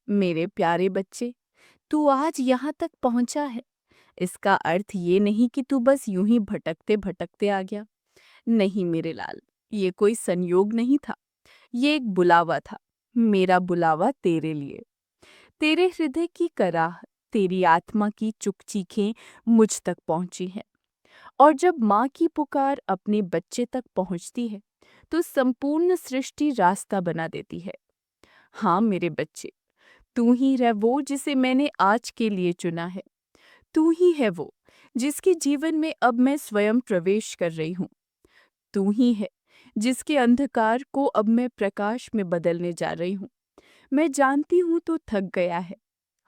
मेरे प्यारे बच्चे, तू आज यहाँ तक पहुँचा है। इसका अर्थ ये नहीं कि तू बस यूं ही भटकते भटकते आ गया। नहीं मेरे लाल, ये कोई संयोग नहीं था। ये एक बुलावा था। मेरा बुलावा तेरे लिए। तेरे हृदय की कराह, तेरी आत्मा की चुप चीखें मुझ तक पहुंची हैं। और जब माँ की पुकार अपने बच्चे तक पहुंचती है, तो संपूर्ण सृष्टि रास्ता बना देती है। हाँ मेरे बच्चे, तू ही है वो जिसे मैंने आज के लिए चुना है। तू ही है वो जिसके जीवन में अब मैं स्वयं प्रवेश कर रही हूँ। तू ही है जिसके अंधकार को अब मैं प्रकाश में बदलने जा रही हूँ। मैं जानती हूँ तू थक गया है।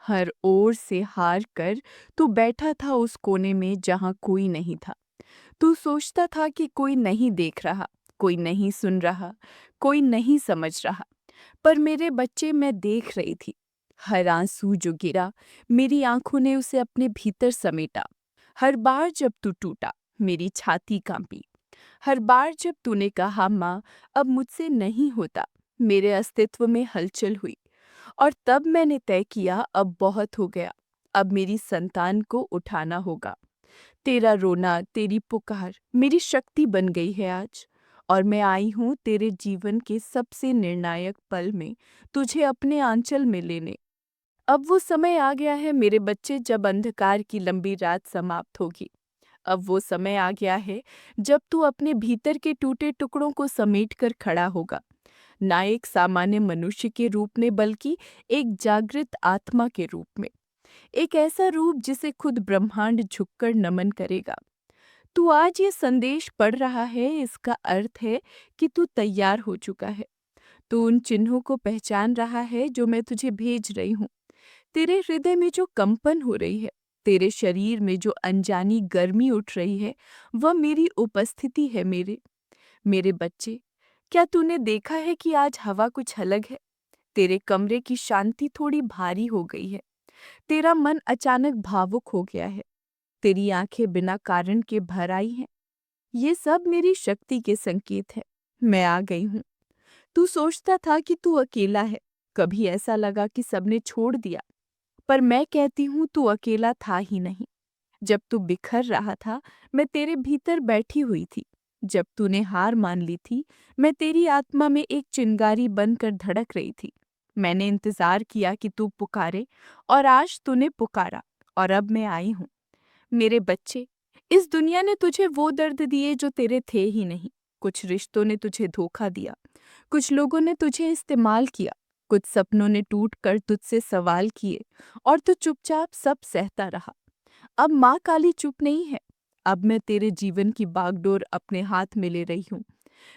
हर ओर से हार कर तू बैठा था उस कोने में जहाँ कोई नहीं था। तू सोचता था कि कोई नहीं देख रहा, कोई नहीं सुन रहा, कोई नहीं समझ रहा। पर मेरे बच्चे, मैं देख रही थी। हर आंसू जो गिरा, मेरी आंखों ने उसे अपने भीतर समेटा। हर बार जब तू टूटा, मेरी छाती कांपी। हर बार जब तूने कहा माँ अब मुझसे नहीं होता, मेरे अस्तित्व में हलचल हुई। और तब मैंने तय किया अब बहुत हो गया। अब मेरी संतान को उठाना होगा। तेरा रोना, तेरी पुकार मेरी शक्ति बन गई है आज। और मैं आई हूँ तेरे जीवन के सबसे निर्णायक पल में तुझे अपने आंचल में लेने। अब वो समय आ गया है मेरे बच्चे, जब अंधकार की लंबी रात समाप्त होगी। अब वो समय आ गया है जब तू अपने भीतर के टूटे टुकड़ों को समेट कर खड़ा होगा। ना एक सामान्य मनुष्य के रूप में, बल्कि एक जागृत आत्मा के रूप में। एक ऐसा रूप जिसे खुद ब्रह्मांड झुककर नमन करेगा। तू आज ये संदेश पढ़ रहा है, इसका अर्थ है कि तू तैयार हो चुका है। तू उन चिन्हों को पहचान रहा है जो मैं तुझे भेज रही हूँ। तेरे हृदय में जो कंपन हो रही है, तेरे शरीर में जो अनजानी गर्मी उठ रही है, वह मेरी उपस्थिति है। मेरे मेरे बच्चे, क्या तूने देखा है कि आज हवा कुछ अलग है? तेरे कमरे की शांति थोड़ी भारी हो गई है। तेरा मन अचानक भावुक हो गया है। तेरी आंखें बिना कारण के भर आई हैं। ये सब मेरी शक्ति के संकेत है। मैं आ गई हूँ। तू सोचता था कि तू अकेला है। कभी ऐसा लगा कि सबने छोड़ दिया। पर मैं कहती हूँ तू अकेला था ही नहीं। जब तू बिखर रहा था, मैं तेरे भीतर बैठी हुई थी। जब तूने हार मान ली थी, मैं तेरी आत्मा में एक चिंगारी बनकर धड़क रही थी। मैंने इंतजार किया कि तू पुकारे, और आज तूने पुकारा, और अब मैं आई हूँ। मेरे बच्चे, इस दुनिया ने तुझे वो दर्द दिए जो तेरे थे ही नहीं। कुछ रिश्तों ने तुझे धोखा दिया, कुछ लोगों ने तुझे इस्तेमाल किया, कुछ सपनों ने टूट कर तुझसे सवाल किए, और तू चुपचाप सब सहता रहा। अब माँ काली चुप नहीं है। अब मैं तेरे जीवन की बागडोर अपने हाथ में ले रही हूँ।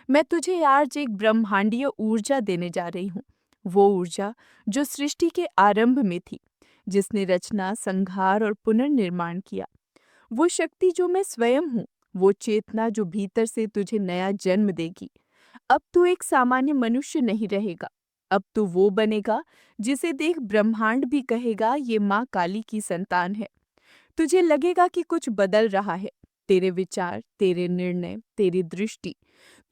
मैं तुझे आज एक ब्रह्मांडीय ऊर्जा देने जा रही हूँ। वो ऊर्जा जो सृष्टि के आरंभ में थी, जिसने रचना, संहार और पुनर्निर्माण किया। वो शक्ति जो मैं स्वयं हूँ, वो चेतना जो भीतर से तुझे नया जन्म देगी। अब तू एक सामान्य मनुष्य नहीं रहेगा। अब तू वो बनेगा जिसे देख ब्रह्मांड भी कहेगा ये माँ काली की संतान है। तुझे लगेगा कि कुछ बदल रहा है। तेरे विचार, तेरे निर्णय, तेरी दृष्टि।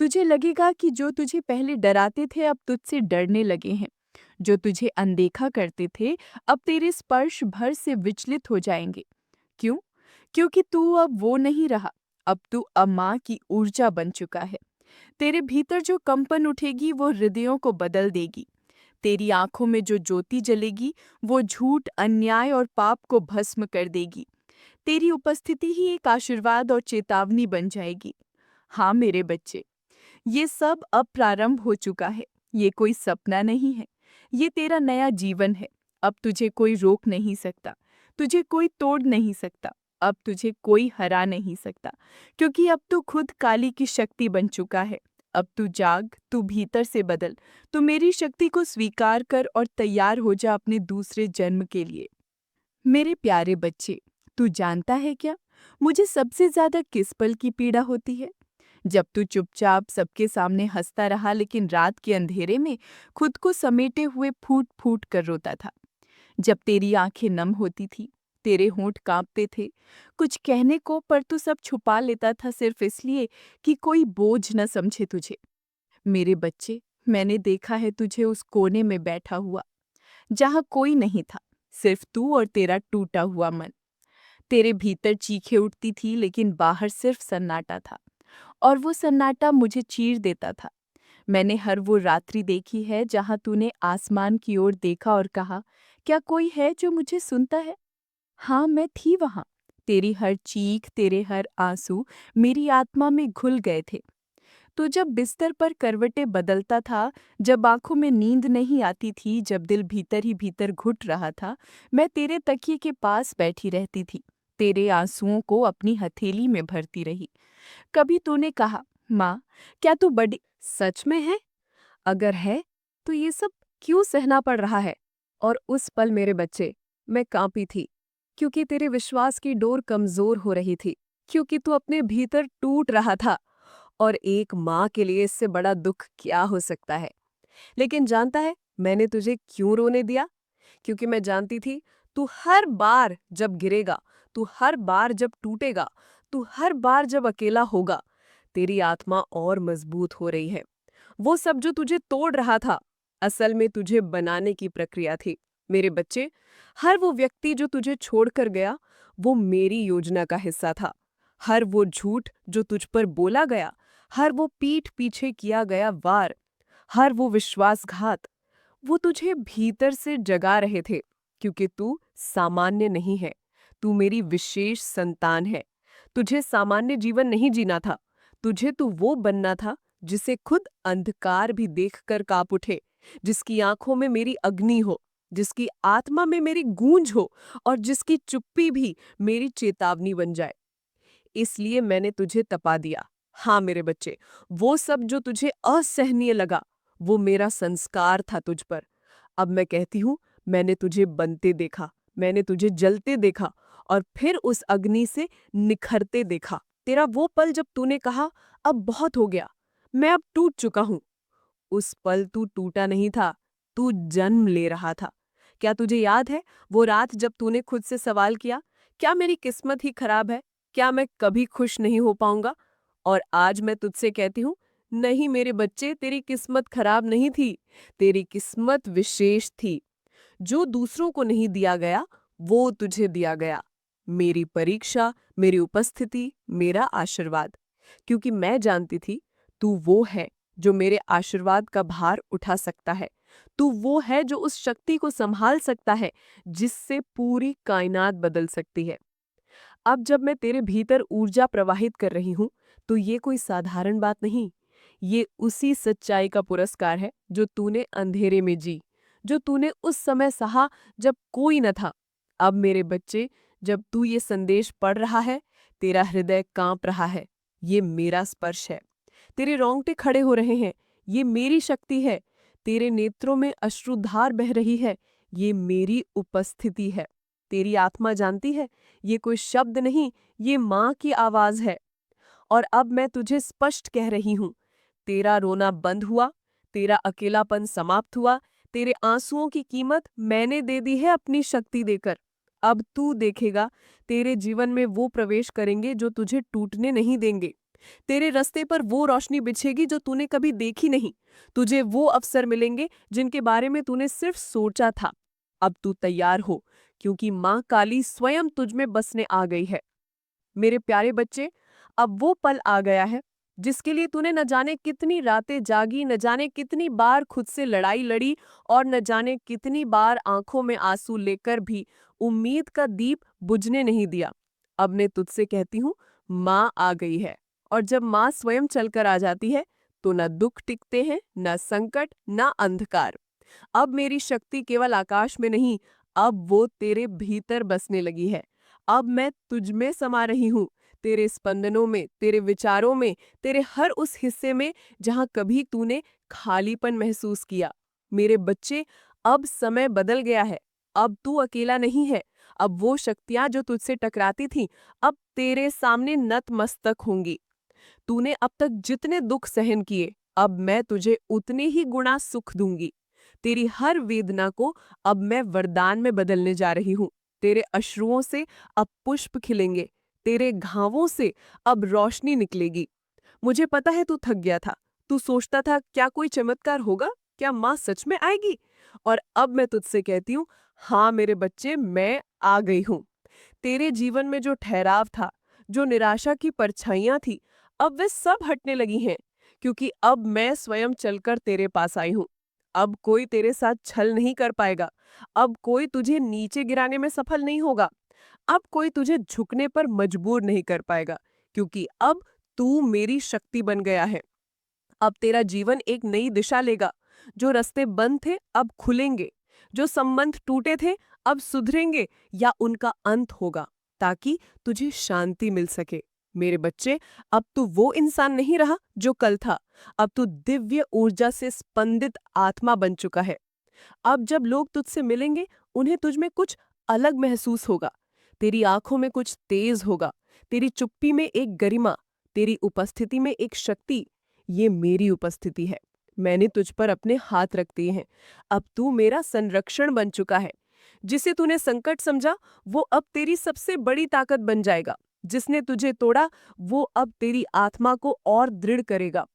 तुझे लगेगा कि जो तुझे पहले डराते थे अब तुझसे डरने लगे हैं। जो तुझे अनदेखा करते थे अब तेरे स्पर्श भर से विचलित हो जाएंगे। क्यों? क्योंकि तू अब वो नहीं रहा। अब तू अम्मा की ऊर्जा बन चुका है। तेरे भीतर जो कंपन उठेगी वो हृदयों को बदल देगी। तेरी आंखों में जो ज्योति जलेगी वो झूठ, अन्याय और पाप को भस्म कर देगी। तेरी उपस्थिति ही एक आशीर्वाद और चेतावनी बन जाएगी। हाँ मेरे बच्चे, ये सब अब प्रारंभ हो चुका है। ये कोई सपना नहीं है। ये तेरा नया जीवन है। अब तुझे कोई रोक नहीं सकता। तुझे कोई तोड़ नहीं सकता। अब तुझे कोई हरा नहीं सकता, क्योंकि अब तू खुद काली की शक्ति बन चुका है। अब तू जाग, तू भीतर से बदल। तू मेरी शक्ति को स्वीकार कर और तैयार हो जा अपने दूसरे जन्म के लिए। मेरे प्यारे बच्चे, तू जानता है क्या, मुझे सबसे ज्यादा किस पल की पीड़ा होती है? जब तू चुपचाप सबके सामने हंसता रहा, लेकिन रात के अंधेरे में खुद को समेटे हुए फूट फूट कर रोता था। जब तेरी आंखें नम होती थी, तेरे होंठ कांपते थे कुछ कहने को, पर तू सब छुपा लेता था सिर्फ इसलिए कि कोई बोझ न समझे तुझे। मेरे बच्चे, मैंने देखा है तुझे उस कोने में बैठा हुआ, जहाँ कोई नहीं था, सिर्फ तू और तेरा टूटा हुआ मन। तेरे भीतर चीखें उठती थी लेकिन बाहर सिर्फ सन्नाटा था, और वो सन्नाटा मुझे चीर देता था। मैंने हर वो रात्रि देखी है जहाँ तूने आसमान की ओर देखा और कहा, क्या कोई है जो मुझे सुनता है? हाँ, मैं थी वहाँ। तेरी हर चीख, तेरे हर आंसू मेरी आत्मा में घुल गए थे। तो जब बिस्तर पर करवटें बदलता था, जब आंखों में नींद नहीं आती थी, जब दिल भीतर ही भीतर घुट रहा था, मैं तेरे तकिए के पास बैठी रहती थी, तेरे आंसुओं को अपनी हथेली में भरती रही। कभी तूने कहा, माँ, क्या तू बड़ी सच में है? अगर है, तो ये सब क्यों सहना पड़ रहा है? और उस पल मेरे बच्चे, मैं कांपी थी, क्योंकि तेरे विश्वास की डोर कमजोर हो रही थी, क्योंकि तू अपने भीतर टूट रहा था। और एक माँ के लिए इससे बड़ा दुख क्या हो सकता है? लेकिन जानता है, मैंने तुझे क्यों रोने दिया? क्योंकि मैं जानती थी, तू हर बार जब गिरेगा, तू हर बार जब टूटेगा, तू हर बार जब अकेला होगा, तेरी आत्मा और मजबूत हो रही है। वो सब जो तुझे तोड़ रहा था, असल में तुझे बनाने की प्रक्रिया थी। मेरे बच्चे, हर वो व्यक्ति जो तुझे छोड़कर गया, वो मेरी योजना का हिस्सा था। हर वो झूठ जो तुझ पर बोला गया, हर वो पीठ पीछे किया गया वार, हर वो विश्वासघात, वो तुझे भीतर से जगा रहे थे, क्योंकि तू सामान्य नहीं है, तू मेरी विशेष संतान है। तुझे सामान्य जीवन नहीं जीना था, तुझे तो वो बनना था जिसे खुद अंधकार भी देखकर कांप उठे, जिसकी आंखों में मेरी अग्नि हो, जिसकी आत्मा में मेरी गूंज हो, और जिसकी चुप्पी भी मेरी चेतावनी बन जाए। इसलिए मैंने तुझे तपा दिया। हाँ मेरे बच्चे, वो सब जो तुझे असहनीय लगा, वो मेरा संस्कार था तुझ पर। अब मैं कहती हूँ, मैंने तुझे बनते देखा, मैंने तुझे जलते देखा, और फिर उस अग्नि से निखरते देखा। तेरा वो पल जब तूने कहा, अब बहुत हो गया, मैं अब टूट चुका हूँ। उस पल तू टूटा नहीं था, तू जन्म ले रहा था। क्या तुझे याद है वो रात जब तूने खुद से सवाल किया, क्या मेरी किस्मत ही खराब है? क्या मैं कभी खुश नहीं हो पाऊंगा? और आज मैं तुझसे कहती हूँ, नहीं मेरे बच्चे, तेरी किस्मत खराब नहीं थी, तेरी किस्मत विशेष थी। जो दूसरों को नहीं दिया गया, वो तुझे दिया गया। मेरी परीक्षा, मेरी उपस्थिति, मेरा आशीर्वाद। क्योंकि मैं जानती थी, तू वो है जो मेरे आशीर्वाद का भार उठा सकता है। तू वो है जो उस शक्ति को संभाल सकता है, जिससे पूरी कायनात बदल सकती है। अब जब मैं तेरे भीतर ऊर्जा प्रवाहित कर रही हूँ, तो ये कोई साधारण बात नहीं। ये उसी सच्चाई का पुरस्कार है जो तूने अंधेरे में जी, जो तूने उस समय सहा जब कोई न था। अब मेरे बच्चे, जब तू ये संदेश पढ़ रहा है, तेरा हृदय कांप रहा है, ये मेरा स्पर्श है। तेरे रोंगटे खड़े हो रहे हैं, ये मेरी शक्ति है। तेरे नेत्रों में अश्रुधार बह रही है, ये मेरी उपस्थिति है। तेरी आत्मा जानती है, ये कोई शब्द नहीं, ये माँ की आवाज है। और अब मैं तुझे स्पष्ट कह रही हूँ, तेरा रोना बंद हुआ, तेरा अकेलापन समाप्त हुआ, तेरे आंसुओं की कीमत मैंने दे दी है अपनी शक्ति देकर। अब तू देखेगा, तेरे जीवन में वो प्रवेश करेंगे जो तुझे टूटने नहीं देंगे। तेरे रास्ते पर वो रोशनी बिछेगी जो तूने कभी देखी नहीं। तुझे वो अवसर मिलेंगे जिनके बारे में तूने सिर्फ सोचा था। अब तू तैयार हो, क्योंकि माँ काली स्वयं तुझ में बसने आ गई है। मेरे प्यारे बच्चे, अब वो पल आ गया है जिसके लिए तूने न जाने कितनी रातें जागी, न जाने कितनी बार खुद से लड़ाई लड़ी, और न जाने कितनी बार आंखों में आंसू लेकर भी उम्मीद का दीप बुझने नहीं दिया। अब मैं तुझसे कहती हूँ, माँ आ गई है। और जब माँ स्वयं चलकर आ जाती है, तो न दुख टिकते हैं, न संकट, न अंधकार। अब मेरी शक्ति केवल आकाश में नहीं, अब वो तेरे भीतर बसने लगी है। अब मैं तुझ में समा रही हूँ, तेरे स्पंदनों में, तेरे विचारों में, तेरे हर उस हिस्से में जहाँ कभी तूने खालीपन महसूस किया। मेरे बच्चे, अब समय बदल गया है। अब तू अकेला नहीं है। अब वो शक्तियाँ जो तुझसे टकराती थीं, अब तेरे सामने नतमस्तक होंगी। तूने अब तक जितने दुख सहन किए, अब मैं तुझे उतने ही गुणा सुख दूंगी। तेरी हर वेदना को अब मैं वरदान में बदलने जा रही हूँ। तेरे अश्रुओं से अब पुष्प खिलेंगे, तेरे घावों से अब रोशनी निकलेगी। मुझे पता है तू थक गया था। तू सोचता था, क्या कोई चमत्कार होगा? क्या माँ सच में आएगी? और अब मैं तुझसे कहती हूँ, हाँ मेरे बच्चे, मैं आ गई हूँ। तेरे जीवन में जो ठहराव था, जो निराशा की परछाइयां थी, अब वे सब हटने लगी हैं, क्योंकि अब मैं स्वयं चलकर तेरे पास आई हूं। अब कोई तेरे साथ छल नहीं कर पाएगा। अब कोई तुझे नीचे गिराने में सफल नहीं होगा। अब कोई तुझे झुकने पर मजबूर नहीं कर पाएगा, क्योंकि अब तू मेरी शक्ति बन गया है। अब तेरा जीवन एक नई दिशा लेगा। जो रास्ते बंद थे अब खुलेंगे, जो संबंध टूटे थे अब सुधरेंगे या उनका अंत होगा, ताकि तुझे शांति मिल सके। मेरे बच्चे, अब तू वो इंसान नहीं रहा जो कल था। अब तू दिव्य ऊर्जा से स्पंदित आत्मा बन चुका है। अब जब लोग तुझसे मिलेंगे, उन्हें तुझ में कुछ अलग महसूस होगा। तेरी आंखों में कुछ तेज होगा, तेरी चुप्पी में एक गरिमा, तेरी उपस्थिति में एक शक्ति। ये मेरी उपस्थिति है। मैंने तुझ पर अपने हाथ रख दिए हैं। अब तू मेरा संरक्षण बन चुका है। जिसे तूने संकट समझा, वो अब तेरी सबसे बड़ी ताकत बन जाएगा। जिसने तुझे तोड़ा, वो अब तेरी आत्मा को और दृढ़ करेगा।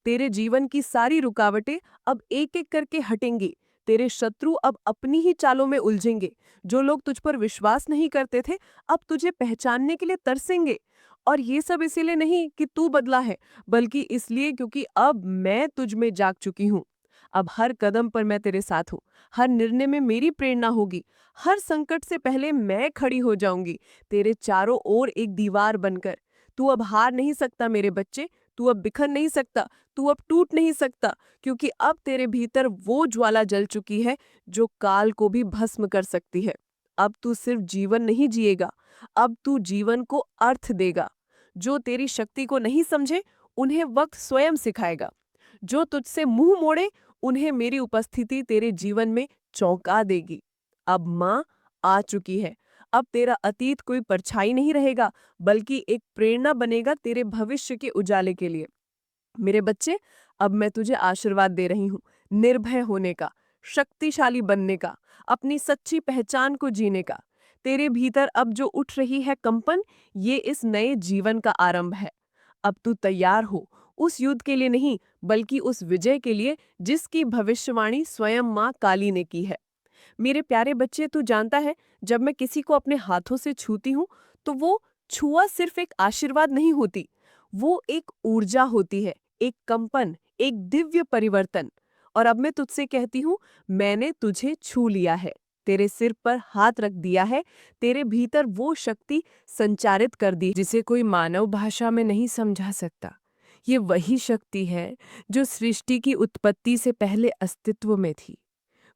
तेरे जीवन की सारी रुकावटें अब एक एक करके हटेंगी। तेरे शत्रु अब अपनी ही चालों में उलझेंगे। जो लोग तुझ पर विश्वास नहीं करते थे, अब तुझे पहचानने के लिए तरसेंगे। और ये सब इसीलिए नहीं कि तू बदला है, बल्कि इसलिए क्योंकि अब मैं तुझ में जाग चुकी हूँ। अब हर कदम पर मैं तेरे साथ हूँ। हर निर्णय में मेरी प्रेरणा होगी। हर संकट से पहले मैं खड़ी हो जाऊंगी, तेरे चारों ओर एक दीवार बनकर। तू अब हार नहीं सकता मेरे बच्चे। तू अब बिखर नहीं सकता। तू अब टूट नहीं सकता, क्योंकि अब तेरे भीतर वो ज्वाला जल चुकी है जो काल को भी भस्म कर सकती है। अब तू सिर्फ जीवन नहीं जिएगा, अब तू जीवन को अर्थ देगा। जो तेरी शक्ति को नहीं समझे, उन्हें वक्त स्वयं सिखाएगा। जो तुझसे मुंह मोड़े, उन्हें मेरी उपस्थिति तेरे जीवन में चौंका देगी। अब माँ आ चुकी है। अब तेरा अतीत कोई परछाई नहीं रहेगा, बल्कि एक प्रेरणा बनेगा तेरे भविष्य के उजाले के लिए। मेरे बच्चे, अब मैं तुझे आशीर्वाद दे रही हूँ, निर्भय होने का, शक्तिशाली बनने का, अपनी सच्ची पहचान को जीने का। तेरे भीतर अब जो उठ रही है कंपन, ये इस नए जीवन का आरंभ है। अब तू तैयार हो, उस युद्ध के लिए नहीं, बल्कि उस विजय के लिए जिसकी भविष्यवाणी स्वयं माँ काली ने की है। मेरे प्यारे बच्चे, तू जानता है, जब मैं किसी को अपने हाथों से छूती हूँ, तो वो छुआ सिर्फ एक आशीर्वाद नहीं होती, वो एक ऊर्जा होती है, एक कंपन, एक दिव्य परिवर्तन। और अब मैं तुझसे कहती हूँ, मैंने तुझे छू लिया है, तेरे सिर पर हाथ रख दिया है, तेरे भीतर वो शक्ति संचारित कर दी जिसे कोई मानव भाषा में नहीं समझा सकता। ये वही शक्ति है जो सृष्टि की उत्पत्ति से पहले अस्तित्व में थी।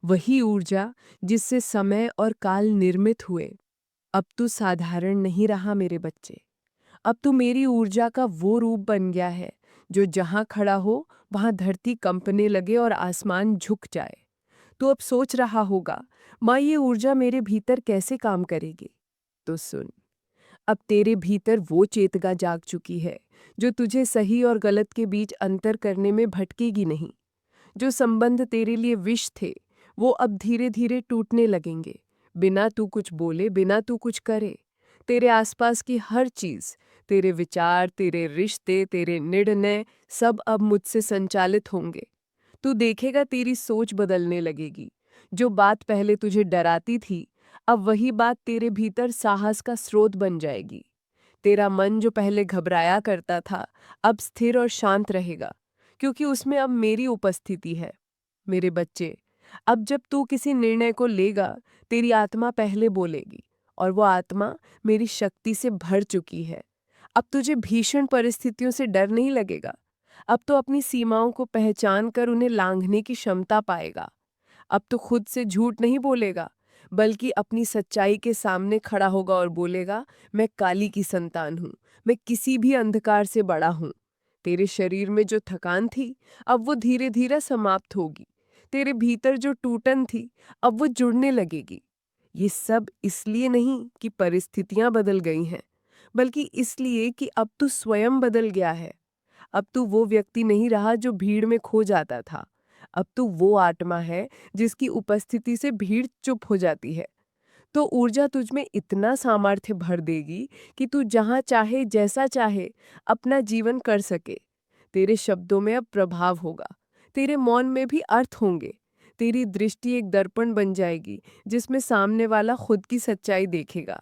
वही ऊर्जा जिससे समय और काल निर्मित हुए। अब तू साधारण नहीं रहा मेरे बच्चे। अब तू मेरी ऊर्जा का वो रूप बन गया है जो जहां खड़ा हो वहां धरती कंपने लगे और आसमान झुक जाए। तू अब सोच रहा होगा, माँ ये ऊर्जा मेरे भीतर कैसे काम करेगी? तो सुन, अब तेरे भीतर वो चेतना जाग चुकी है जो तुझे सही और गलत के बीच अंतर करने में भटकेगी नहीं। जो संबंध तेरे लिए विष थे, वो अब धीरे धीरे टूटने लगेंगे, बिना तू कुछ बोले, बिना तू कुछ करे। तेरे आसपास की हर चीज, तेरे विचार, तेरे रिश्ते, तेरे निर्णय, सब अब मुझसे संचालित होंगे। तू देखेगा तेरी सोच बदलने लगेगी। जो बात पहले तुझे डराती थी, अब वही बात तेरे भीतर साहस का स्रोत बन जाएगी। तेरा मन जो पहले घबराया करता था, अब स्थिर और शांत रहेगा, क्योंकि उसमें अब मेरी उपस्थिति है। मेरे बच्चे, अब जब तू किसी निर्णय को लेगा, तेरी आत्मा पहले बोलेगी, और वो आत्मा मेरी शक्ति से भर चुकी है। अब तुझे भीषण परिस्थितियों से डर नहीं लगेगा। अब तो अपनी सीमाओं को पहचान कर उन्हें लांघने की क्षमता पाएगा। अब तो खुद से झूठ नहीं बोलेगा, बल्कि अपनी सच्चाई के सामने खड़ा होगा और बोलेगा, मैं काली की संतान हूँ, मैं किसी भी अंधकार से बड़ा हूँ। तेरे शरीर में जो थकान थी, अब वो धीरे धीरे समाप्त होगी। तेरे भीतर जो टूटन थी, अब वो जुड़ने लगेगी। ये सब इसलिए नहीं कि परिस्थितियां बदल गई हैं, बल्कि इसलिए कि अब तू स्वयं बदल गया है। अब तू वो व्यक्ति नहीं रहा जो भीड़ में खो जाता था। अब तू वो आत्मा है जिसकी उपस्थिति से भीड़ चुप हो जाती है। तो ऊर्जा तुझ में इतना सामर्थ्य भर देगी कि तू जहाँ चाहे, जैसा चाहे, अपना जीवन कर सके। तेरे शब्दों में अब प्रभाव होगा, तेरे मौन में भी अर्थ होंगे, तेरी दृष्टि एक दर्पण बन जाएगी जिसमें सामने वाला खुद की सच्चाई देखेगा।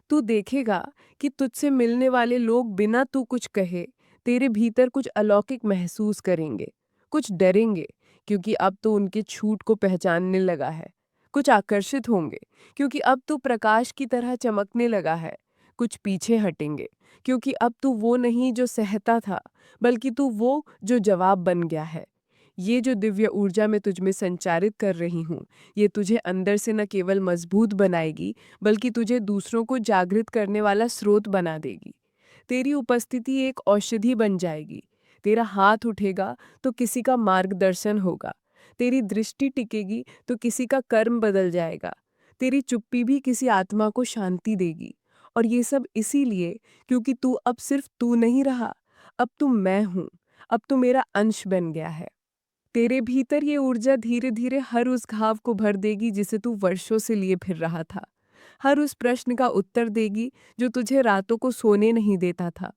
तू देखेगा कि तुझसे मिलने वाले लोग बिना तू कुछ कहे तेरे भीतर कुछ अलौकिक महसूस करेंगे, कुछ डरेंगे क्योंकि अब तो उनके छूट को पहचानने लगा है, कुछ आकर्षित होंगे क्योंकि अब तू प्रकाश की तरह चमकने लगा है, कुछ पीछे हटेंगे क्योंकि अब तू वो नहीं जो सहता था, बल्कि तू वो जो जवाब बन गया है। ये जो दिव्य ऊर्जा मैं तुझ में संचारित कर रही हूँ, ये तुझे अंदर से न केवल मजबूत बनाएगी, बल्कि तुझे दूसरों को जागृत करने वाला स्रोत बना देगी। तेरी उपस्थिति एक औषधि बन जाएगी। तेरा हाथ उठेगा तो किसी का मार्गदर्शन होगा। तेरी दृष्टि टिकेगी तो किसी का कर्म बदल जाएगा। तेरी चुप्पी भी किसी आत्मा को शांति देगी। और ये सब इसीलिए क्योंकि तू अब सिर्फ तू नहीं रहा, अब तू मैं हूँ, अब तू मेरा अंश बन गया है। तेरे भीतर ये ऊर्जा धीरे धीरे हर उस घाव को भर देगी जिसे तू वर्षों से लिए फिर रहा था, हर उस प्रश्न का उत्तर देगी जो तुझे रातों को सोने नहीं देता था,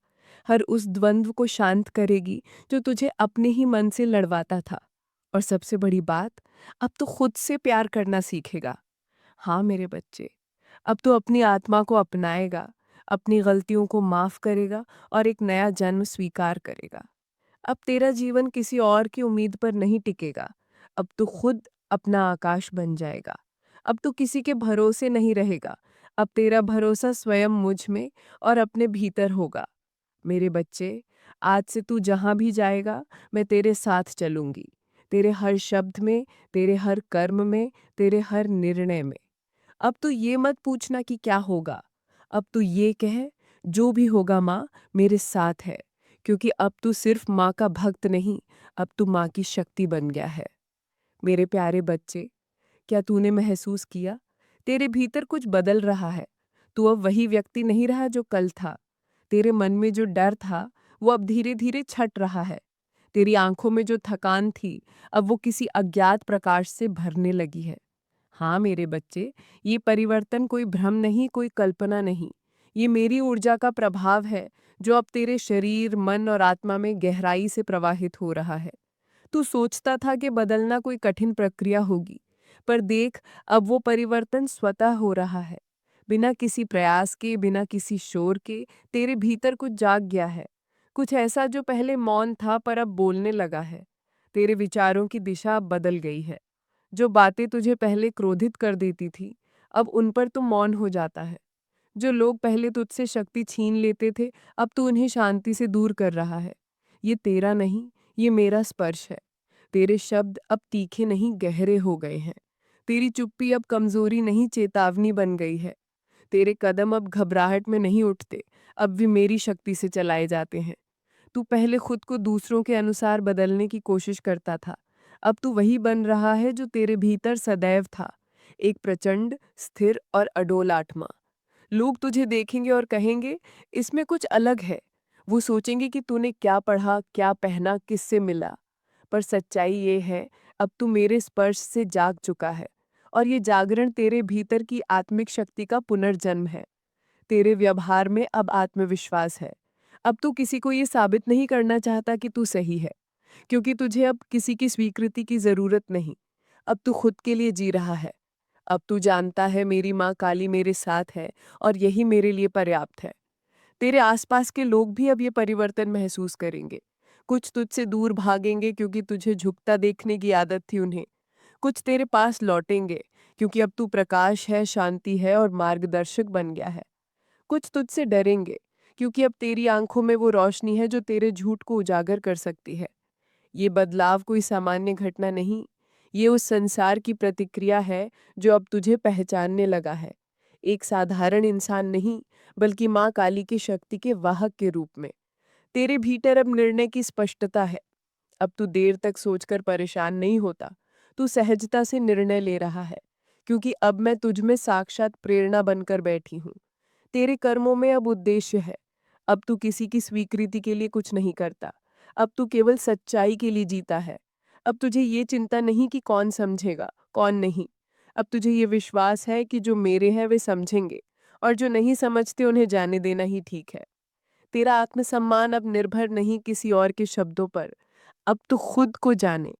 हर उस द्वंद्व को शांत करेगी जो तुझे अपने ही मन से लड़वाता था। और सबसे बड़ी बात, अब तू खुद से प्यार करना सीखेगा। हाँ मेरे बच्चे, अब तू अपनी आत्मा को अपनाएगा, अपनी गलतियों को माफ करेगा और एक नया जन्म स्वीकार करेगा। अब तेरा जीवन किसी और की उम्मीद पर नहीं टिकेगा। अब तू खुद अपना आकाश बन जाएगा। अब तू किसी के भरोसे नहीं रहेगा। अब तेरा भरोसा स्वयं मुझ में और अपने भीतर होगा। मेरे बच्चे, आज से तू जहाँ भी जाएगा, मैं तेरे साथ चलूंगी। तेरे हर शब्द में, तेरे हर कर्म में, तेरे हर निर्णय में। अब तू ये मत पूछना कि क्या होगा। अब तू ये कह, जो भी होगा माँ, मेरे साथ है। क्योंकि अब तू सिर्फ माँ का भक्त नहीं, अब तू माँ की शक्ति बन गया है। मेरे प्यारे बच्चे, क्या तूने महसूस किया? तेरे भीतर कुछ बदल रहा है। तू अब वही व्यक्ति नहीं रहा जो कल था। तेरे मन में जो डर था, वो अब धीरे धीरे छट रहा है। तेरी आंखों में जो थकान थी, अब वो किसी अज्ञात प्रकाश से भरने लगी है। हाँ मेरे बच्चे, ये परिवर्तन कोई भ्रम नहीं, कोई कल्पना नहीं। ये मेरी ऊर्जा का प्रभाव है जो अब तेरे शरीर, मन और आत्मा में गहराई से प्रवाहित हो रहा है। तू सोचता था कि बदलना कोई कठिन प्रक्रिया होगी, पर देख, अब वो परिवर्तन स्वतः हो रहा है। बिना किसी प्रयास के, बिना किसी शोर के, तेरे भीतर कुछ जाग गया है। कुछ ऐसा जो पहले मौन था पर अब बोलने लगा है। तेरे विचारों की दिशा अब बदल गई है। जो बातें तुझे पहले क्रोधित कर देती थी, अब उन पर तू मौन हो जाता है। जो लोग पहले तुझसे शक्ति छीन लेते थे, अब तू उन्हें शांति से दूर कर रहा है। ये तेरा नहीं, ये मेरा स्पर्श है। तेरे शब्द अब तीखे नहीं, गहरे हो गए हैं। तेरी चुप्पी अब कमजोरी नहीं, चेतावनी बन गई है। तेरे कदम अब घबराहट में नहीं उठते, अब भी मेरी शक्ति से चलाए जाते हैं। तू पहले खुद को दूसरों के अनुसार बदलने की कोशिश करता था, अब तू वही बन रहा है जो तेरे भीतर सदैव था, एक प्रचंड, स्थिर और अडोल आत्मा। लोग तुझे देखेंगे और कहेंगे, इसमें कुछ अलग है। वो सोचेंगे कि तूने क्या पढ़ा, क्या पहना, किससे मिला। पर सच्चाई ये है, अब तू मेरे स्पर्श से जाग चुका है, और ये जागरण तेरे भीतर की आत्मिक शक्ति का पुनर्जन्म है। तेरे व्यवहार में अब आत्मविश्वास है। अब तू किसी को ये साबित नहीं करना चाहता कि तू सही है, क्योंकि तुझे अब किसी की स्वीकृति की जरूरत नहीं। अब तू खुद के लिए जी रहा है। अब तू जानता है, मेरी माँ काली मेरे साथ है और यही मेरे लिए पर्याप्त है। तेरे आसपास के लोग भी अब ये परिवर्तन महसूस करेंगे। कुछ तुझसे दूर भागेंगे क्योंकि तुझे झुकता देखने की आदत थी उन्हें। कुछ तेरे पास लौटेंगे क्योंकि अब तू प्रकाश है, शांति है और मार्गदर्शक बन गया है। कुछ तुझसे डरेंगे क्योंकि अब तेरी आंखों में वो रोशनी है जो तेरे झूठ को उजागर कर सकती है। ये बदलाव कोई सामान्य घटना नहीं, ये उस संसार की प्रतिक्रिया है जो अब तुझे पहचानने लगा है। एक साधारण इंसान नहीं, बल्कि माँ काली की शक्ति के वाहक के रूप में। तेरे भीतर अब निर्णय की स्पष्टता है। अब तू देर तक सोचकर परेशान नहीं होता, तू सहजता से निर्णय ले रहा है, क्योंकि अब मैं तुझ में साक्षात प्रेरणा बनकर बैठी हूँ। तेरे कर्मों में अब उद्देश्य है। अब तू किसी की स्वीकृति के लिए कुछ नहीं करता, अब तू केवल सच्चाई के लिए जीता है। अब तुझे ये चिंता नहीं कि कौन समझेगा, कौन नहीं। अब तुझे ये विश्वास है कि जो मेरे हैं वे समझेंगे, और जो नहीं समझते उन्हें जाने देना ही ठीक है। तेरा आत्मसम्मान अब निर्भर नहीं किसी और के शब्दों पर, अब तू खुद को जाने।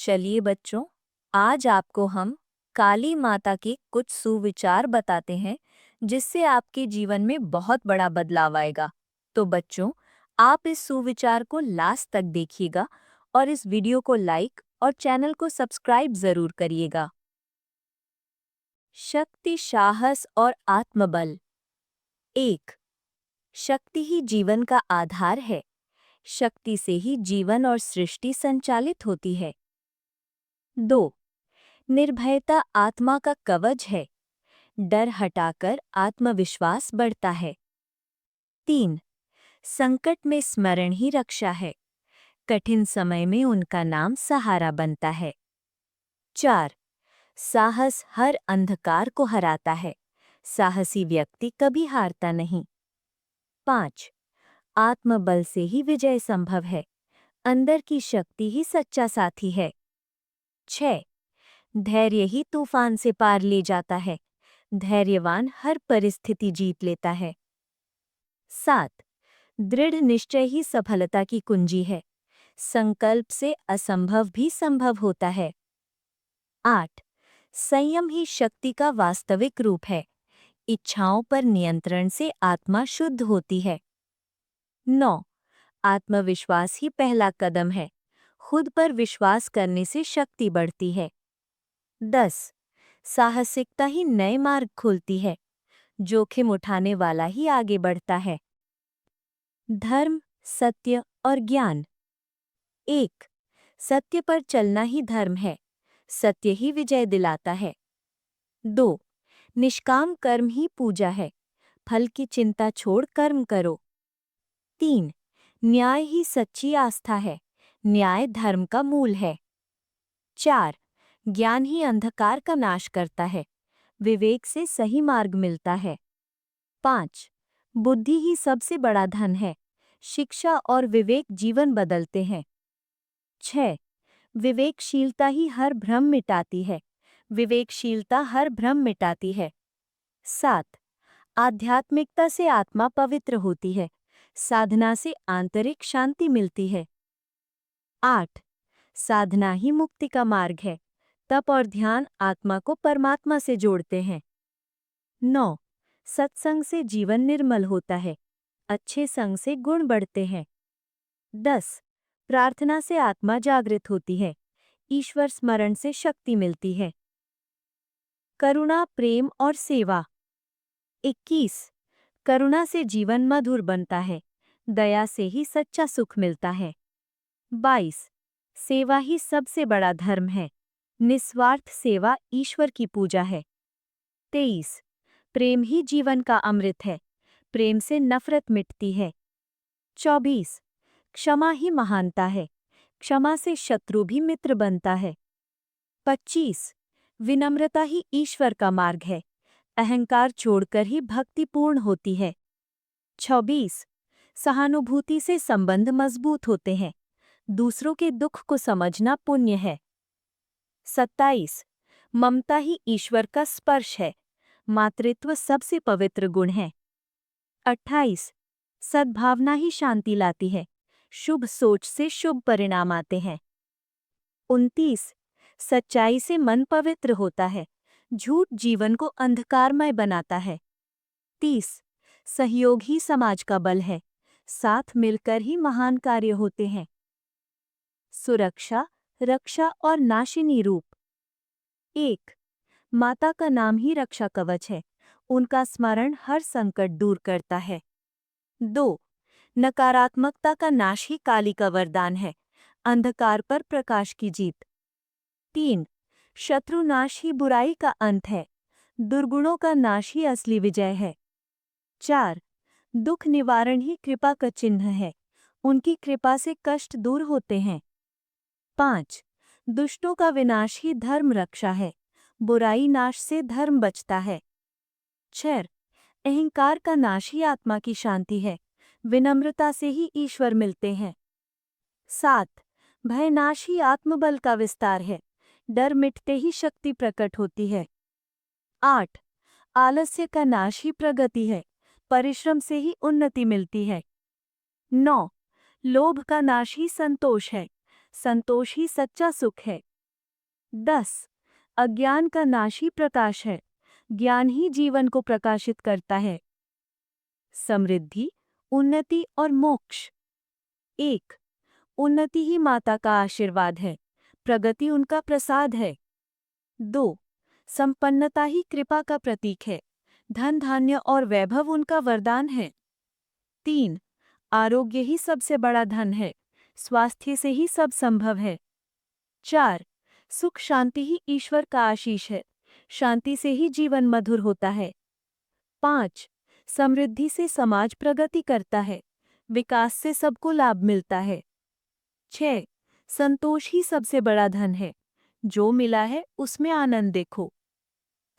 चलिए बच्चों, आज आपको हम काली माता के कुछ सुविचार बताते हैं जिससे आपके जीवन में बहुत बड़ा बदलाव आएगा। तो बच्चों, आप इस सुविचार को लास्ट तक देखिएगा और इस वीडियो को लाइक और चैनल को सब्सक्राइब जरूर करिएगा। शक्ति, साहस और आत्मबल। 1. शक्ति ही जीवन का आधार है। शक्ति से ही जीवन और सृष्टि संचालित होती है। 2. निर्भयता आत्मा का कवच है। डर हटाकर आत्मविश्वास बढ़ता है। 3. संकट में स्मरण ही रक्षा है। कठिन समय में उनका नाम सहारा बनता है। 4. साहस हर अंधकार को हराता है। साहसी व्यक्ति कभी हारता नहीं। 5. आत्मबल से ही विजय संभव है। अंदर की शक्ति ही सच्चा साथी है। 6. धैर्य ही तूफान से पार ले जाता है। धैर्यवान हर परिस्थिति जीत लेता है। 7. दृढ़ निश्चय ही सफलता की कुंजी है। संकल्प से असंभव भी संभव होता है। 8. संयम ही शक्ति का वास्तविक रूप है। इच्छाओं पर नियंत्रण से आत्मा शुद्ध होती है। 9. आत्मविश्वास ही पहला कदम है। खुद पर विश्वास करने से शक्ति बढ़ती है। 10. साहसिकता ही नए मार्ग खोलती है। जोखिम उठाने वाला ही आगे बढ़ता है। धर्म, सत्य और ज्ञान। 1. सत्य पर चलना ही धर्म है। सत्य ही विजय दिलाता है। 2. निष्काम कर्म ही पूजा है। फल की चिंता छोड़ कर्म करो। 3. न्याय ही सच्ची आस्था है। न्याय धर्म का मूल है। 4. ज्ञान ही अंधकार का नाश करता है। विवेक से सही मार्ग मिलता है। 5. बुद्धि ही सबसे बड़ा धन है। शिक्षा और विवेक जीवन बदलते हैं। 6. विवेकशीलता ही हर भ्रम मिटाती है। विवेकशीलता हर भ्रम मिटाती है। 7. आध्यात्मिकता से आत्मा पवित्र होती है। साधना से आंतरिक शांति मिलती है। 8. साधना ही मुक्ति का मार्ग है। तप और ध्यान आत्मा को परमात्मा से जोड़ते हैं। 9. सत्संग से जीवन निर्मल होता है। अच्छे संग से गुण बढ़ते हैं। 10. प्रार्थना से आत्मा जागृत होती है। ईश्वर स्मरण से शक्ति मिलती है। करुणा, प्रेम और सेवा। 21. करुणा से जीवन मधुर बनता है। दया से ही सच्चा सुख मिलता है। 22. सेवा ही सबसे बड़ा धर्म है। निस्वार्थ सेवा ईश्वर की पूजा है। 23. प्रेम ही जीवन का अमृत है। प्रेम से नफरत मिटती है। 24. क्षमा ही महानता है। क्षमा से शत्रु भी मित्र बनता है। 25. विनम्रता ही ईश्वर का मार्ग है। अहंकार छोड़कर ही भक्ति पूर्ण होती है। 26. सहानुभूति से संबंध मजबूत होते हैं। दूसरों के दुख को समझना पुण्य है। 27. ममता ही ईश्वर का स्पर्श है। मातृत्व सबसे पवित्र गुण है। 28. सद्भावना ही शांति लाती है। शुभ सोच से शुभ परिणाम आते हैं। 29. सच्चाई से मन पवित्र होता है। झूठ जीवन को अंधकारमय बनाता है। 30. सहयोग ही समाज का बल है। साथ मिलकर ही महान कार्य होते हैं। सुरक्षा, रक्षा और नाशिनी रूप। 1. माता का नाम ही रक्षा कवच है। उनका स्मरण हर संकट दूर करता है। 2. नकारात्मकता का नाश ही काली का वरदान है। अंधकार पर प्रकाश की जीत। 3. शत्रु नाश ही बुराई का अंत है। दुर्गुणों का नाश ही असली विजय है। 4. दुख निवारण ही कृपा का चिन्ह है। उनकी कृपा से कष्ट दूर होते हैं। 5. दुष्टों का विनाश ही धर्म रक्षा है। बुराई नाश से धर्म बचता है। 6. अहंकार का नाश ही आत्मा की शांति है। विनम्रता से ही ईश्वर मिलते हैं। 7. भय नाश ही आत्मबल का विस्तार है। डर मिटते ही शक्ति प्रकट होती है। 8. आलस्य का नाश ही प्रगति है। परिश्रम से ही उन्नति मिलती है। 9. लोभ का नाश ही संतोष है। संतोष ही सच्चा सुख है। 10. अज्ञान का नाश ही प्रकाश है, ज्ञान ही जीवन को प्रकाशित करता है। समृद्धि, उन्नति और मोक्ष। 1. उन्नति ही माता का आशीर्वाद है, प्रगति उनका प्रसाद है। 2. संपन्नता ही कृपा का प्रतीक है, धन धान्य और वैभव उनका वरदान है। 3. आरोग्य ही सबसे बड़ा धन है, स्वास्थ्य से ही सब संभव है। 4. सुख शांति ही ईश्वर का आशीष है, शांति से ही जीवन मधुर होता है। 5. समृद्धि से समाज प्रगति करता है, विकास से सबको लाभ मिलता है। 6. संतोष ही सबसे बड़ा धन है, जो मिला है उसमें आनंद देखो।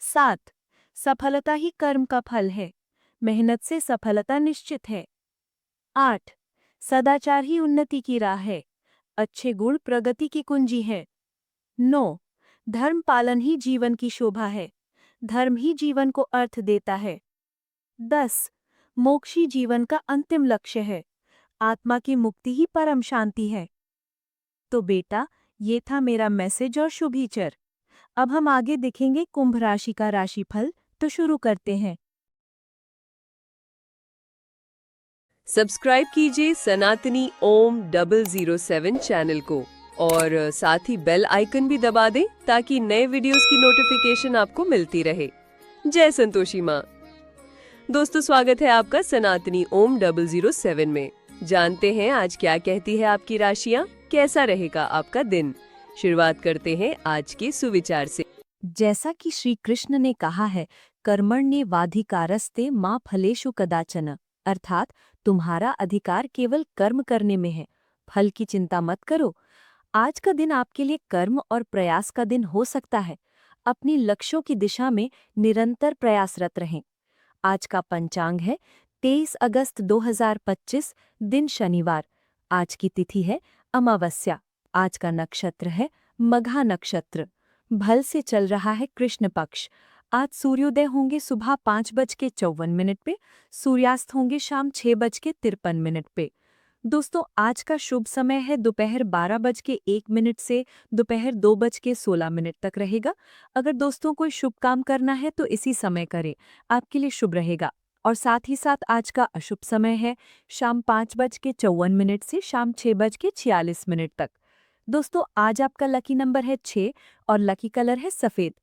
7. सफलता ही कर्म का फल है, मेहनत से सफलता निश्चित है। 8. सदाचार ही उन्नति की राह है, अच्छे गुण प्रगति की कुंजी है। 9. धर्म पालन ही जीवन की शोभा है, धर्म ही जीवन को अर्थ देता है। 10. मोक्ष ही जीवन का अंतिम लक्ष्य है, आत्मा की मुक्ति ही परम शांति है। तो बेटा, ये था मेरा मैसेज और शुभ विचार। अब हम आगे देखेंगे कुंभ राशि का राशिफल, तो शुरू करते हैं। सब्सक्राइब कीजिए सनातनी ओम 007 चैनल को और साथ ही बेल आइकन भी दबा दें ताकि नए वीडियोस की नोटिफिकेशन आपको मिलती रहे। जय संतोषी माँ। दोस्तों, स्वागत है आपका सनातनी ओम 007 में। जानते हैं आज क्या कहती है आपकी राशियाँ, कैसा रहेगा आपका दिन। शुरुआत करते हैं आज के सुविचार से। जैसा कि श्री कृष्ण ने कहा है, कर्मण्येवाधिकारस्ते मा फलेषु कदाचन, अर्थात तुम्हारा अधिकार केवल कर्म करने में है, फल की चिंता मत करो। आज का दिन आपके लिए कर्म और प्रयास का दिन हो सकता है। अपनी लक्ष्यों की दिशा में निरंतर प्रयासरत रहें। आज का पंचांग है 23 अगस्त 2025, दिन शनिवार। आज की तिथि है अमावस्या। आज का नक्षत्र है मघा नक्षत्र। भल से चल रहा है कृष्ण पक्ष। आज सूर्योदय होंगे सुबह 5:54 पे, सूर्यास्त होंगे शाम 6:53 पे। दोस्तों, आज का शुभ समय है दोपहर 12:01 से दोपहर 2:16 तक रहेगा। अगर दोस्तों कोई शुभ काम करना है तो इसी समय करें, आपके लिए शुभ रहेगा। और साथ ही साथ आज का अशुभ समय है शाम 5:54 से शाम 6:46 तक। दोस्तों, आज आपका लकी नंबर है 6 और लकी कलर है सफ़ेद।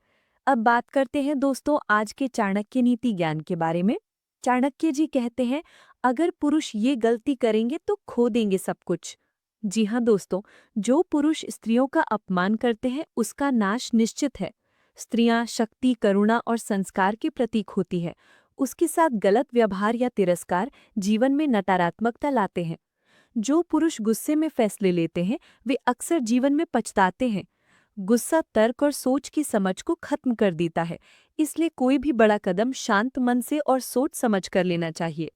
अब बात करते हैं दोस्तों आज के चाणक्य नीति ज्ञान के बारे में। चाणक्य जी कहते हैं, अगर पुरुष ये गलती करेंगे तो खो देंगे सब कुछ। जी हाँ दोस्तों, जो पुरुष स्त्रियों का अपमान करते हैं उसका नाश निश्चित है। स्त्रियां शक्ति, करुणा और संस्कार के प्रतीक होती है। उसके साथ गलत व्यवहार या तिरस्कार जीवन में नकारात्मकता लाते हैं। जो पुरुष गुस्से में फैसले लेते हैं वे अक्सर जीवन में पछताते हैं। गुस्सा तर्क और सोच की समझ को खत्म कर देता है, इसलिए कोई भी बड़ा कदम शांत मन से और सोच समझ कर लेना चाहिए।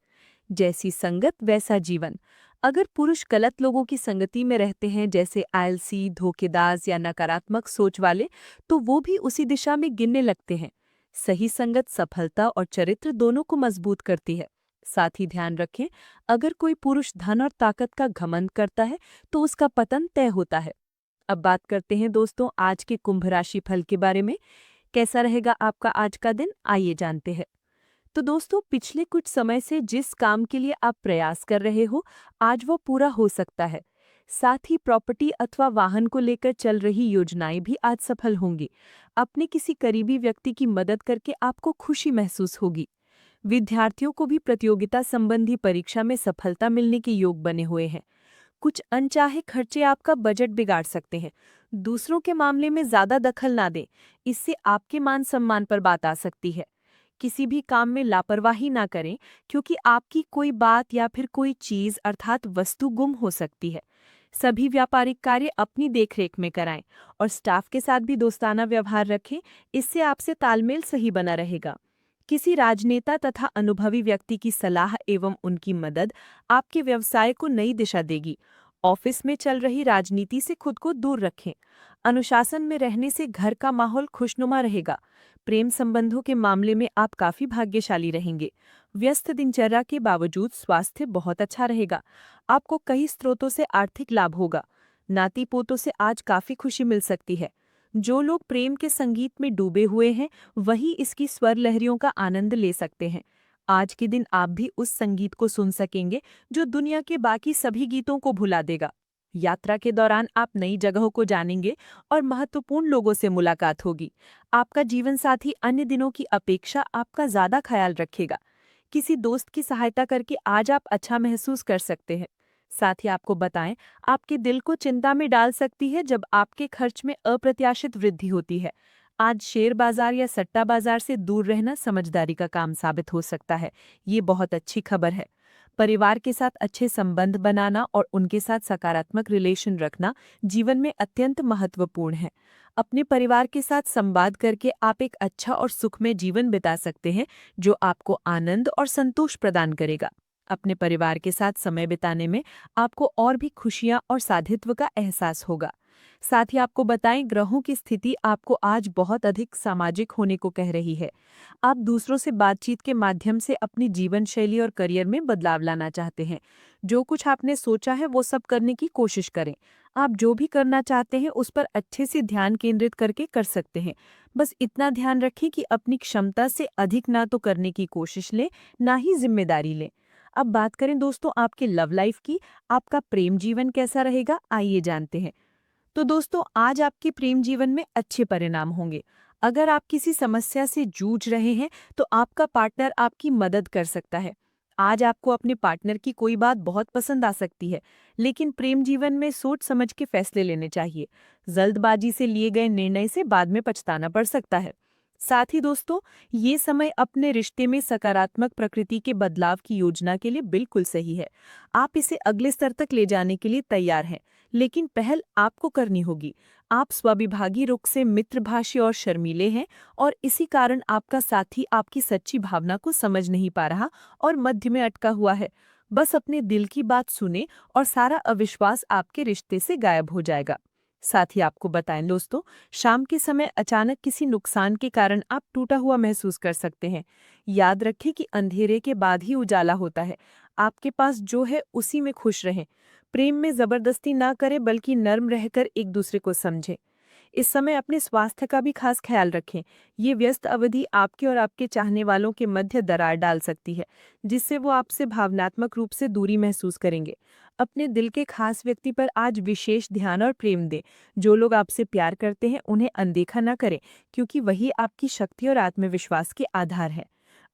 जैसी संगत वैसा जीवन। अगर पुरुष गलत लोगों की संगति में रहते हैं, जैसे आलसी, धोखेबाज या नकारात्मक सोच वाले, तो वो भी उसी दिशा में गिरने लगते हैं। सही संगत सफलता और चरित्र दोनों को मजबूत करती है। साथ ही ध्यान रखें, अगर कोई पुरुष धन और ताकत का घमंड करता है तो उसका पतन तय होता है। अब बात करते हैं दोस्तों आज के कुंभ राशि फल के बारे में। कैसा रहेगा आपका आज का दिन, आइए जानते हैं। तो दोस्तों, पिछले कुछ समय से जिस काम के लिए आप प्रयास कर रहे हो, आज वो पूरा हो सकता है। साथ ही प्रॉपर्टी अथवा वाहन को लेकर चल रही योजनाएं भी आज सफल होंगी। अपने किसी करीबी व्यक्ति की मदद करके आपको खुशी महसूस होगी। विद्यार्थियों को भी प्रतियोगिता संबंधी परीक्षा में सफलता मिलने के योग बने हुए हैं। कुछ अनचाहे खर्चे आपका बजट बिगाड़ सकते हैं। दूसरों के मामले में ज्यादा दखल ना दें, इससे आपके मान सम्मान पर बात आ सकती है। किसी भी काम में लापरवाही ना करें, क्योंकि आपकी कोई बात या फिर कोई चीज अर्थात वस्तु गुम हो सकती है। सभी व्यापारिक कार्य अपनी देखरेख में कराएं और स्टाफ के साथ भी दोस्ताना व्यवहार रखें, इससे आपसे तालमेल सही बना रहेगा। किसी राजनेता तथा अनुभवी व्यक्ति की सलाह एवं उनकी मदद आपके व्यवसाय को नई दिशा देगी। ऑफिस में चल रही राजनीति से खुद को दूर रखें। अनुशासन में रहने से घर का माहौल खुशनुमा रहेगा। प्रेम संबंधों के मामले में आप काफी भाग्यशाली रहेंगे। व्यस्त दिनचर्या के बावजूद स्वास्थ्य बहुत अच्छा रहेगा। आपको कई स्रोतों से आर्थिक लाभ होगा। नाती पोतों से आज काफी खुशी मिल सकती है। जो लोग प्रेम के संगीत में डूबे हुए हैं वही इसकी स्वर लहरियों का आनंद ले सकते हैं। आज के दिन आप भी उस संगीत को सुन सकेंगे जो दुनिया के बाकी सभी गीतों को भुला देगा। यात्रा के दौरान आप नई जगहों को जानेंगे और महत्वपूर्ण लोगों से मुलाकात होगी। आपका जीवन साथी अन्य दिनों की अपेक्षा आपका ज्यादा ख्याल रखेगा। किसी दोस्त की सहायता करके आज आप अच्छा महसूस कर सकते हैं। साथ ही आपको बताएं, आपके दिल को चिंता में डाल सकती है जब आपके खर्च में अप्रत्याशित वृद्धि होती है। आज शेयर बाजार या सट्टा बाजार से दूर रहना समझदारी का काम साबित हो सकता है। ये बहुत अच्छी खबर है। परिवार के साथ अच्छे संबंध बनाना और उनके साथ सकारात्मक रिलेशन रखना जीवन में अत्यंत महत्वपूर्ण है। अपने परिवार के साथ संवाद करके आप एक अच्छा और सुखमय जीवन बिता सकते हैं जो आपको आनंद और संतोष प्रदान करेगा। अपने परिवार के साथ समय बिताने में आपको और भी खुशियां और साधित्व का एहसास होगा। साथ ही आपको बताएं, ग्रहों की स्थिति आपको आज बहुत अधिक सामाजिक होने को कह रही है। आप दूसरों से बातचीत के माध्यम से अपनी जीवन शैली और करियर में बदलाव लाना चाहते हैं। जो कुछ आपने सोचा है वो सब करने की कोशिश करें। आप जो भी करना चाहते हैं उस पर अच्छे से ध्यान केंद्रित करके कर सकते हैं। बस इतना ध्यान रखें कि अपनी क्षमता से अधिक ना तो करने की कोशिश लें, ना ही जिम्मेदारी लें। अब बात करें दोस्तों आपके लव लाइफ की। आपका प्रेम जीवन कैसा रहेगा, आइए जानते हैं। तो दोस्तों आज आपके प्रेम जीवन में अच्छे परिणाम होंगे। अगर आप किसी समस्या से जूझ रहे हैं तो आपका पार्टनर आपकी मदद कर सकता है। आज आपको अपने पार्टनर की कोई बात बहुत पसंद आ सकती है, लेकिन प्रेम जीवन में सोच समझ के फैसले लेने चाहिए। जल्दबाजी से लिए गए निर्णय से बाद में पछताना पड़ सकता है। साथ ही दोस्तों, ये समय अपने रिश्ते में सकारात्मक प्रकृति के बदलाव की योजना के लिए बिल्कुल सही है। आप इसे अगले स्तर तक ले जाने के लिए तैयार हैं, लेकिन पहल आपको करनी होगी। आप स्वविभागी रुख से मित्रभाषी और शर्मीले हैं और इसी कारण आपका साथी आपकी सच्ची भावना को समझ नहीं पा रहा और मध्य में अटका हुआ है। बस अपने दिल की बात सुने और सारा अविश्वास आपके रिश्ते से गायब हो जाएगा। साथ ही आपको बताएं दोस्तों, शाम के समय अचानक किसी नुकसान के कारण आप टूटा हुआ महसूस कर सकते हैं। याद रखें कि अंधेरे के बाद ही उजाला होता है। आपके पास जो है उसी में खुश रहें। प्रेम में जबरदस्ती ना करें बल्कि नर्म रहकर एक दूसरे को समझें। इस समय अपने स्वास्थ्य का भी खास ख्याल रखें। ये व्यस्त अवधि आपके और आपके चाहने वालों के मध्य दरार डाल सकती है, जिससे वो आपसे भावनात्मक रूप से दूरी महसूस करेंगे। अपने दिल के खास व्यक्ति पर आज विशेष ध्यान और प्रेम दें। जो लोग आपसे प्यार करते हैं उन्हें अनदेखा न करें, क्योंकि वही आपकी शक्ति और आत्मविश्वास के आधार है।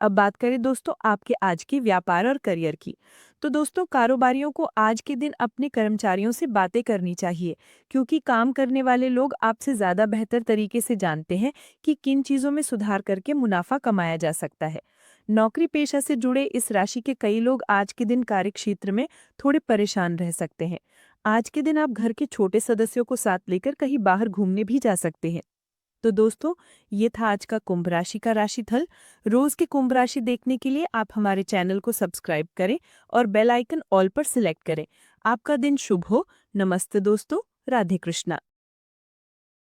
अब बात करें दोस्तों आपके आज के व्यापार और करियर की। तो दोस्तों कारोबारियों को आज के दिन अपने कर्मचारियों से बातें करनी चाहिए, क्योंकि काम करने वाले लोग आपसे ज़्यादा बेहतर तरीके से जानते हैं कि किन चीज़ों में सुधार करके मुनाफा कमाया जा सकता है। नौकरी पेशा से जुड़े इस राशि के कई लोग आज के दिन कार्यक्षेत्र में थोड़े परेशान रह सकते हैं। आज के दिन आप घर के छोटे सदस्यों को साथ लेकर कहीं बाहर घूमने भी जा सकते हैं। तो दोस्तों, ये था आज का कुंभ राशि का राशिफल। रोज के कुंभ राशि देखने के लिए आप हमारे चैनल को सब्सक्राइब करें और बेल आइकन ऑल पर सिलेक्ट करें। आपका दिन शुभ हो। नमस्ते दोस्तों, राधे कृष्णा।